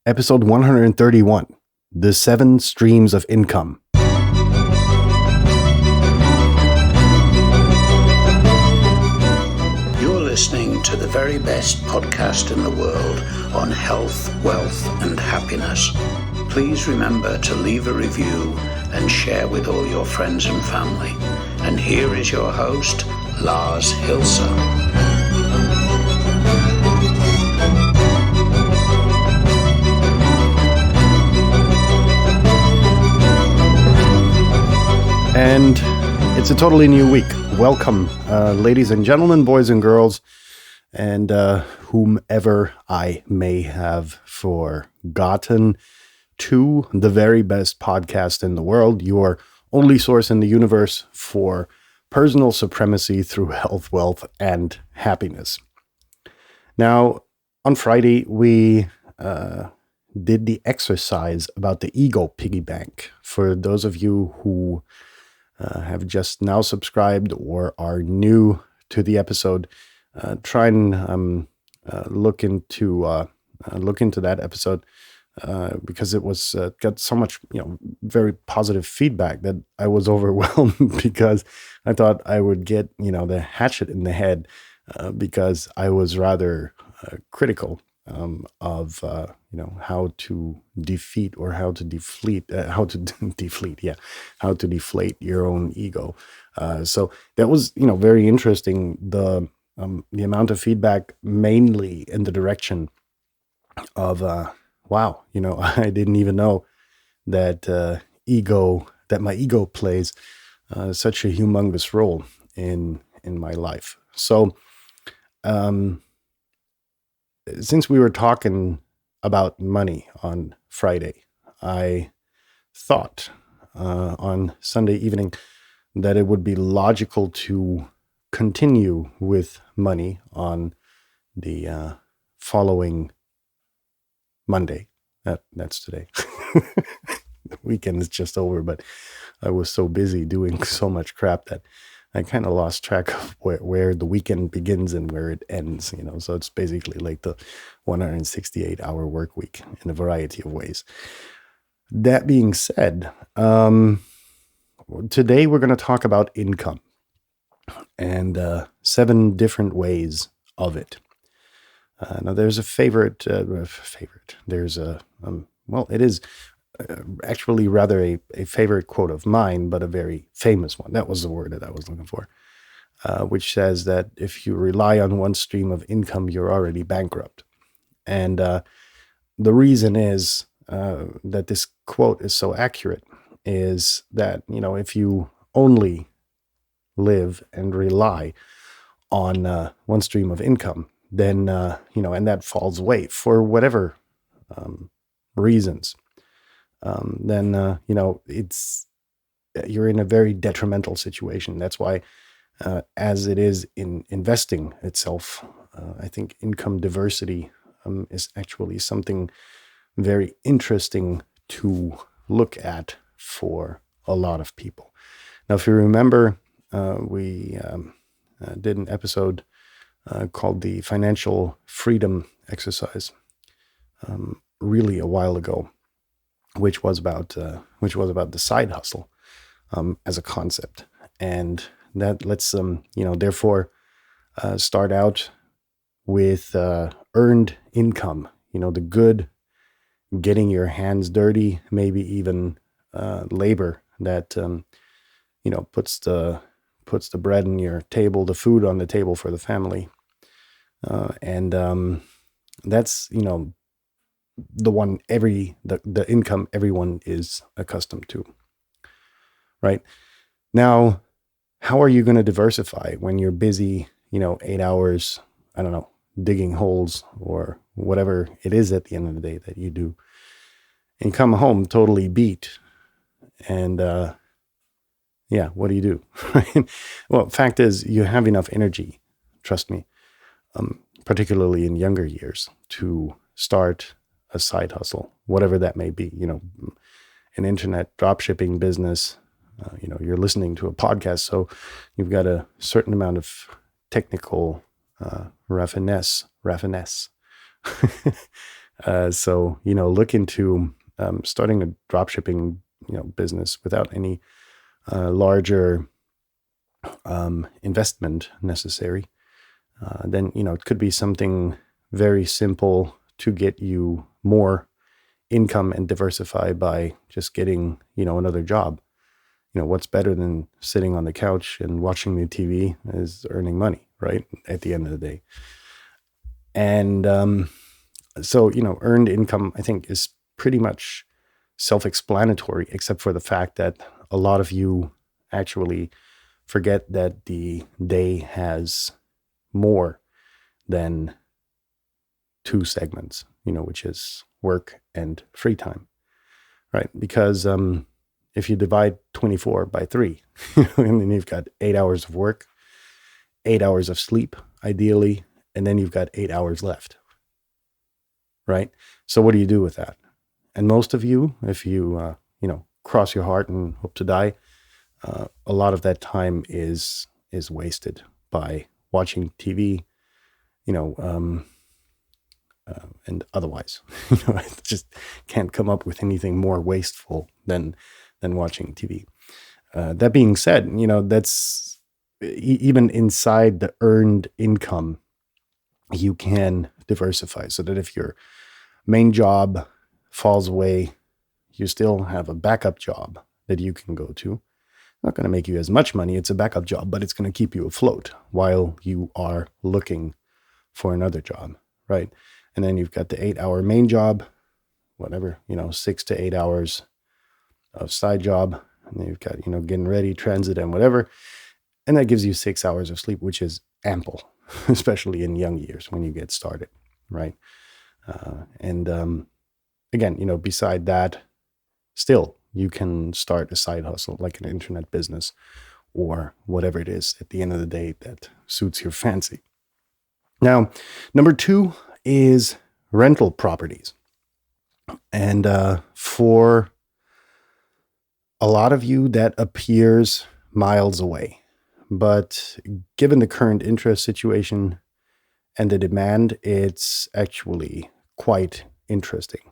Episode 131, The 7 Streams of Income. You're listening to the very best podcast in the world on health, wealth, and happiness. Please remember to leave a review and share with all your friends and family. And here is your host, Lars Hilser. And it's a totally new week. Welcome, ladies and gentlemen, boys and girls, and whomever I may have forgotten, to the very best podcast in the world, your only source in the universe for personal supremacy through health, wealth, and happiness. Now, on Friday, we did the exercise about the ego piggy bank. For those of you who have just now subscribed or are new to the episode, try and look into that episode because it was got so much very positive feedback that I was overwhelmed because I thought I would get the hatchet in the head because I was rather critical of how to defeat or how to deflate your own ego. So that was very interesting. The amount of feedback mainly in the direction of wow, I didn't even know that my ego plays such a humongous role in my life. So since we were talking about money on Friday, I thought on Sunday evening that it would be logical to continue with money on the following Monday. That's today. The weekend is just over, but I was so busy doing so much crap that I kind of lost track of where the weekend begins and where it ends, So it's basically like the 168-hour work week in a variety of ways. That being said, today we're going to talk about income and 7 different ways of it. Now, there's a favorite. There's a it is actually rather a favorite quote of mine, but a very famous one. That was the word that I was looking for, which says that if you rely on one stream of income, you're already bankrupt. And the reason is that this quote is so accurate is that, if you only live and rely on one stream of income, then, and that falls away for whatever reasons, then, you're in a very detrimental situation. That's why, as it is in investing itself, I think income diversity is actually something very interesting to look at for a lot of people. Now, if you remember, we did an episode called the Financial Freedom Exercise really a while ago, which was about the side hustle as a concept, and that let's therefore start out with earned income. The good, getting your hands dirty, maybe even labor that puts the bread on your table, the food on the table for the family, and that's the one the income everyone is accustomed to, right? Now, how are you going to diversify when you're busy 8 hours, I don't know, digging holes or whatever it is at the end of the day that you do, and come home totally beat, and what do you do? Well, fact is, you have enough energy, trust me, particularly in younger years, to start a side hustle, whatever that may be, an internet dropshipping business. You're listening to a podcast, so you've got a certain amount of technical raffinesse So, look into starting a drop shipping, business without any larger investment necessary. Then, it could be something very simple to get you more income and diversify by just getting, another job. What's better than sitting on the couch and watching the TV is earning money, right? At the end of the day. And so, earned income, I think, is pretty much self-explanatory, except for the fact that a lot of you actually forget that the day has more than two segments, which is work and free time, right? Because if you divide 24 by 3, and then you've got 8 hours of work, 8 hours of sleep, ideally, and then you've got 8 hours left, right? So what do you do with that? And most of you, if you, cross your heart and hope to die, a lot of that time is wasted by watching TV, and otherwise. I just can't come up with anything more wasteful than watching TV. That being said, that's even inside the earned income, you can diversify so that if your main job falls away, you still have a backup job that you can go to. Not going to make you as much money. It's a backup job, but it's going to keep you afloat while you are looking for another job, right? And then you've got the 8-hour main job, whatever, 6 to 8 hours of side job. And then you've got, getting ready, transit, and whatever. And that gives you 6 hours of sleep, which is ample, especially in young years when you get started, right? Again, beside that, still, you can start a side hustle like an internet business or whatever it is at the end of the day that suits your fancy. Now, number 2 is rental properties. And for a lot of you, that appears miles away. But given the current interest situation and the demand, it's actually quite interesting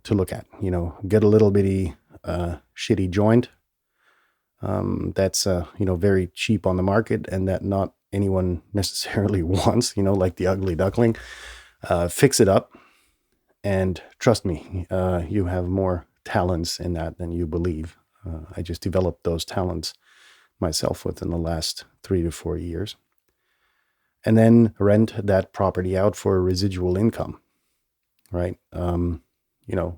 to look at. Get a little bitty shitty joint that's very cheap on the market and that not anyone necessarily wants, like the ugly duckling. Fix it up, and trust me, you have more talents in that than you believe. I just developed those talents myself within the last 3 to 4 years. And then rent that property out for residual income, right?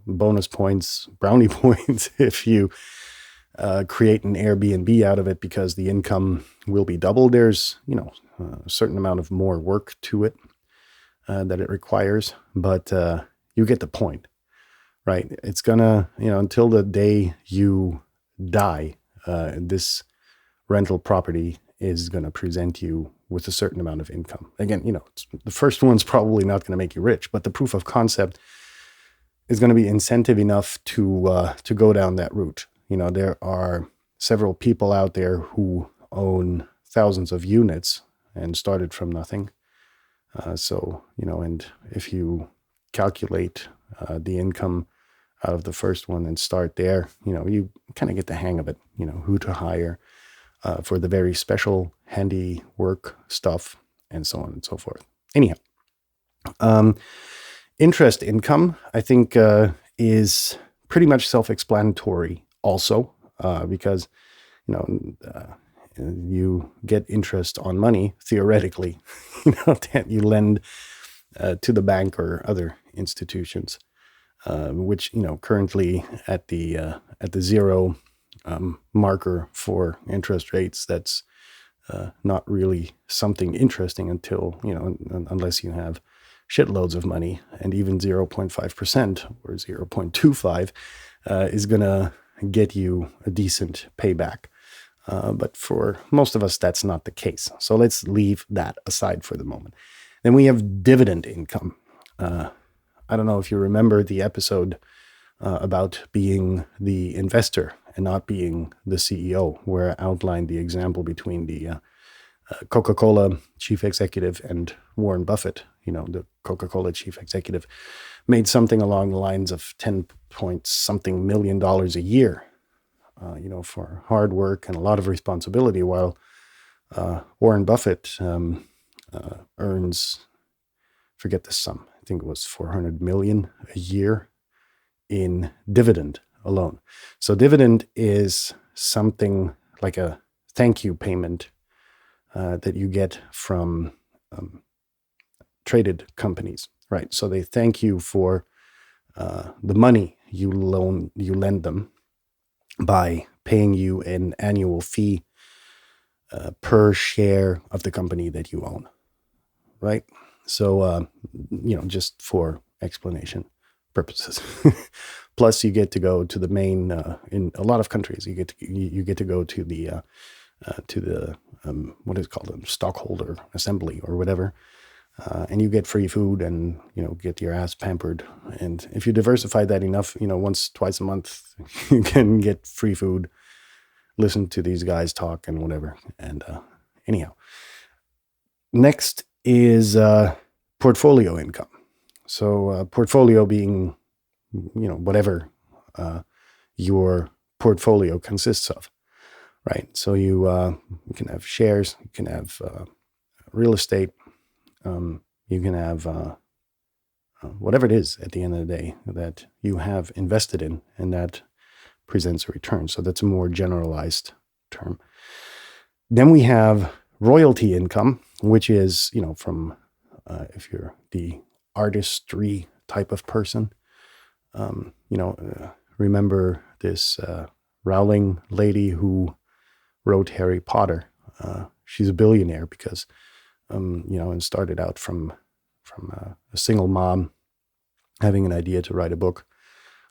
Bonus points, brownie points if you create an Airbnb out of it, because the income will be double. There's, a certain amount of more work to it that it requires, but you get the point, right? It's gonna, until the day you die, this rental property is going to present you with a certain amount of income. Again, the first one's probably not going to make you rich, but the proof of concept is going to be incentive enough to go down that route. There are several people out there who own thousands of units and started from nothing. And if you calculate the income out of the first one and start there, you kind of get the hang of it, who to hire for the very special handy work stuff and so on and so forth. Anyhow, interest income, I think, is pretty much self-explanatory also, because, you get interest on money, theoretically, that you lend to the bank or other institutions, which, currently at the zero marker for interest rates, that's not really something interesting until, unless you have shitloads of money, and even 0.5% or 0.25 is going to get you a decent payback. But for most of us, that's not the case. So let's leave that aside for the moment. Then we have dividend income. I don't know if you remember the episode about being the investor and not being the CEO, where I outlined the example between the Coca-Cola chief executive and Warren Buffett. The Coca-Cola chief executive, made something along the lines of 10 point something $million a year, for hard work and a lot of responsibility, while Warren Buffett earns, forget the sum, I think it was 400 million a year in dividend alone. So dividend is something like a thank you payment that you get from traded companies, right? So they thank you for the money you lend them by paying you an annual fee per share of the company that you own, right? So, just for explanation purposes. Plus, you get to go to the main. In a lot of countries, you get to go to the what is it called, a stockholder assembly or whatever, and you get free food and get your ass pampered. And if you diversify that enough, once, twice a month, you can get free food, listen to these guys talk and whatever. And anyhow, next is portfolio income. So portfolio being, whatever your portfolio consists of, right? So you can have shares, you can have real estate, you can have whatever it is at the end of the day that you have invested in, and that presents a return. So that's a more generalized term. Then we have royalty income, which is, from if you're the artistry type of person, remember this Rowling lady who wrote Harry Potter. She's a billionaire because, and started out from a single mom having an idea to write a book.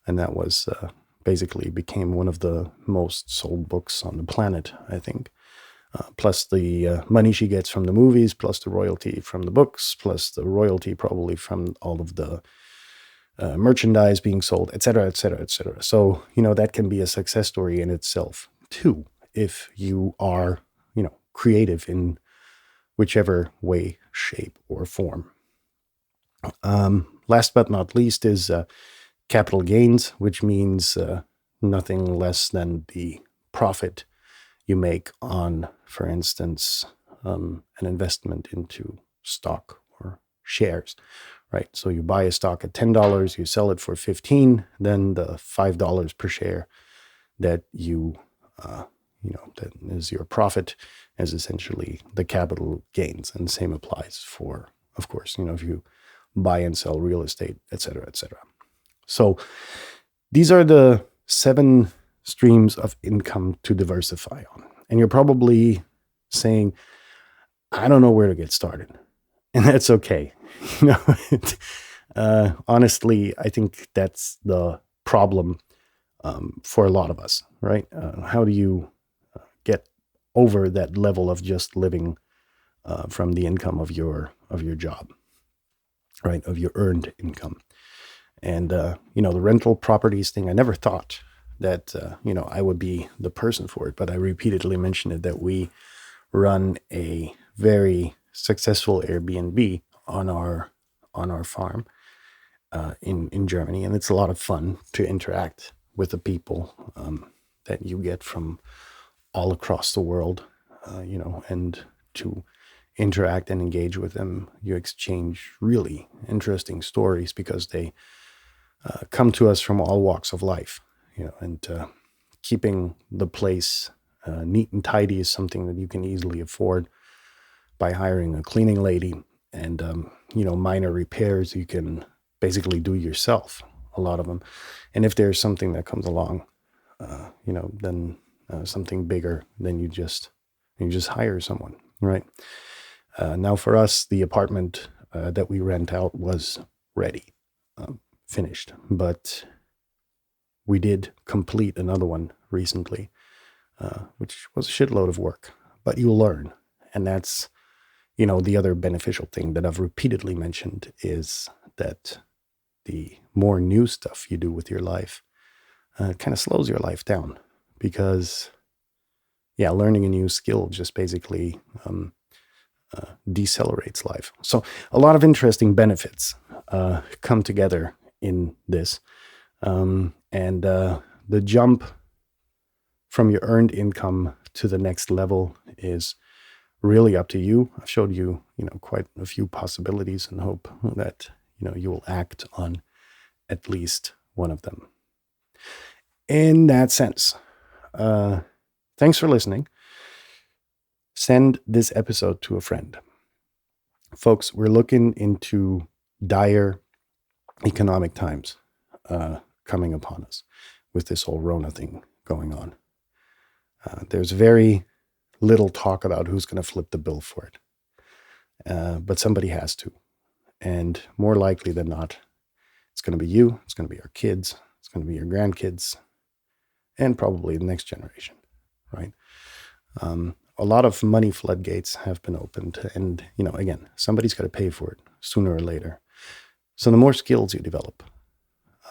And that was basically became one of the most sold books on the planet, I think. Plus the money she gets from the movies, plus the royalty from the books, plus the royalty probably from all of the merchandise being sold, et cetera, et cetera, et cetera. So, that can be a success story in itself too, if you are, creative in whichever way, shape, or form. Last but not least is capital gains, which means nothing less than the profit you make on, for instance, an investment into stock or shares, right? So you buy a stock at $10, you sell it for $15, then the $5 per share that you, that is your profit, is essentially the capital gains. And the same applies for, of course, if you buy and sell real estate, et cetera, et cetera. So these are the 7 streams of income to diversify on. And you're probably saying, I don't know where to get started. And that's okay. Honestly, I think that's the problem for a lot of us, right? How do you get over that level of just living from the income of your job, right? Of your earned income. And, the rental properties thing, I never thought that, I would be the person for it, but I repeatedly mentioned it, that we run a very successful Airbnb on our farm in Germany. And it's a lot of fun to interact with the people that you get from all across the world, and to interact and engage with them. You exchange really interesting stories because they come to us from all walks of life, and keeping the place neat and tidy is something that you can easily afford by hiring a cleaning lady. And, minor repairs you can basically do yourself, a lot of them. And if there's something that comes along, then something bigger, then you just hire someone, right? Now for us, the apartment that we rent out was ready, finished, but we did complete another one recently, which was a shitload of work, but you learn. And that's, the other beneficial thing that I've repeatedly mentioned is that the more new stuff you do with your life, it kind of slows your life down, because, learning a new skill just basically decelerates life. So a lot of interesting benefits come together in this. And the jump from your earned income to the next level is really up to you. I've showed you, quite a few possibilities and hope that, you will act on at least one of them. In that sense, thanks for listening. Send this episode to a friend. Folks, we're looking into dire economic times coming upon us with this whole Rona thing going on. There's very little talk about who's going to flip the bill for it. But somebody has to. And more likely than not, it's going to be you, it's going to be our kids, it's going to be your grandkids, and probably the next generation, right? A lot of money floodgates have been opened. And, again, somebody's got to pay for it sooner or later. So the more skills you develop,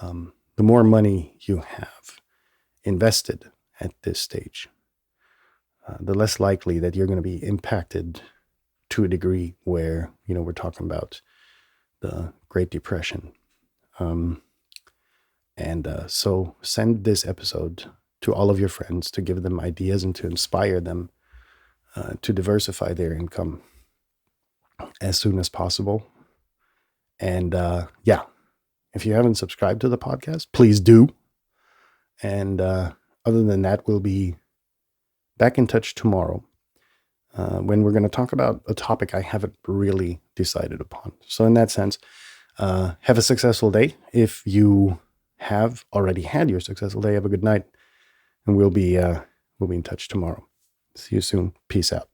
the more money you have invested at this stage, the less likely that you're going to be impacted to a degree where, we're talking about the Great Depression. So send this episode to all of your friends to give them ideas and to inspire them to diversify their income as soon as possible. And if you haven't subscribed to the podcast, please do. And other than that, we'll be back in touch tomorrow when we're going to talk about a topic I haven't really decided upon. So in that sense, have a successful day. If you have already had your successful day, have a good night. And we'll be in touch tomorrow. See you soon. Peace out.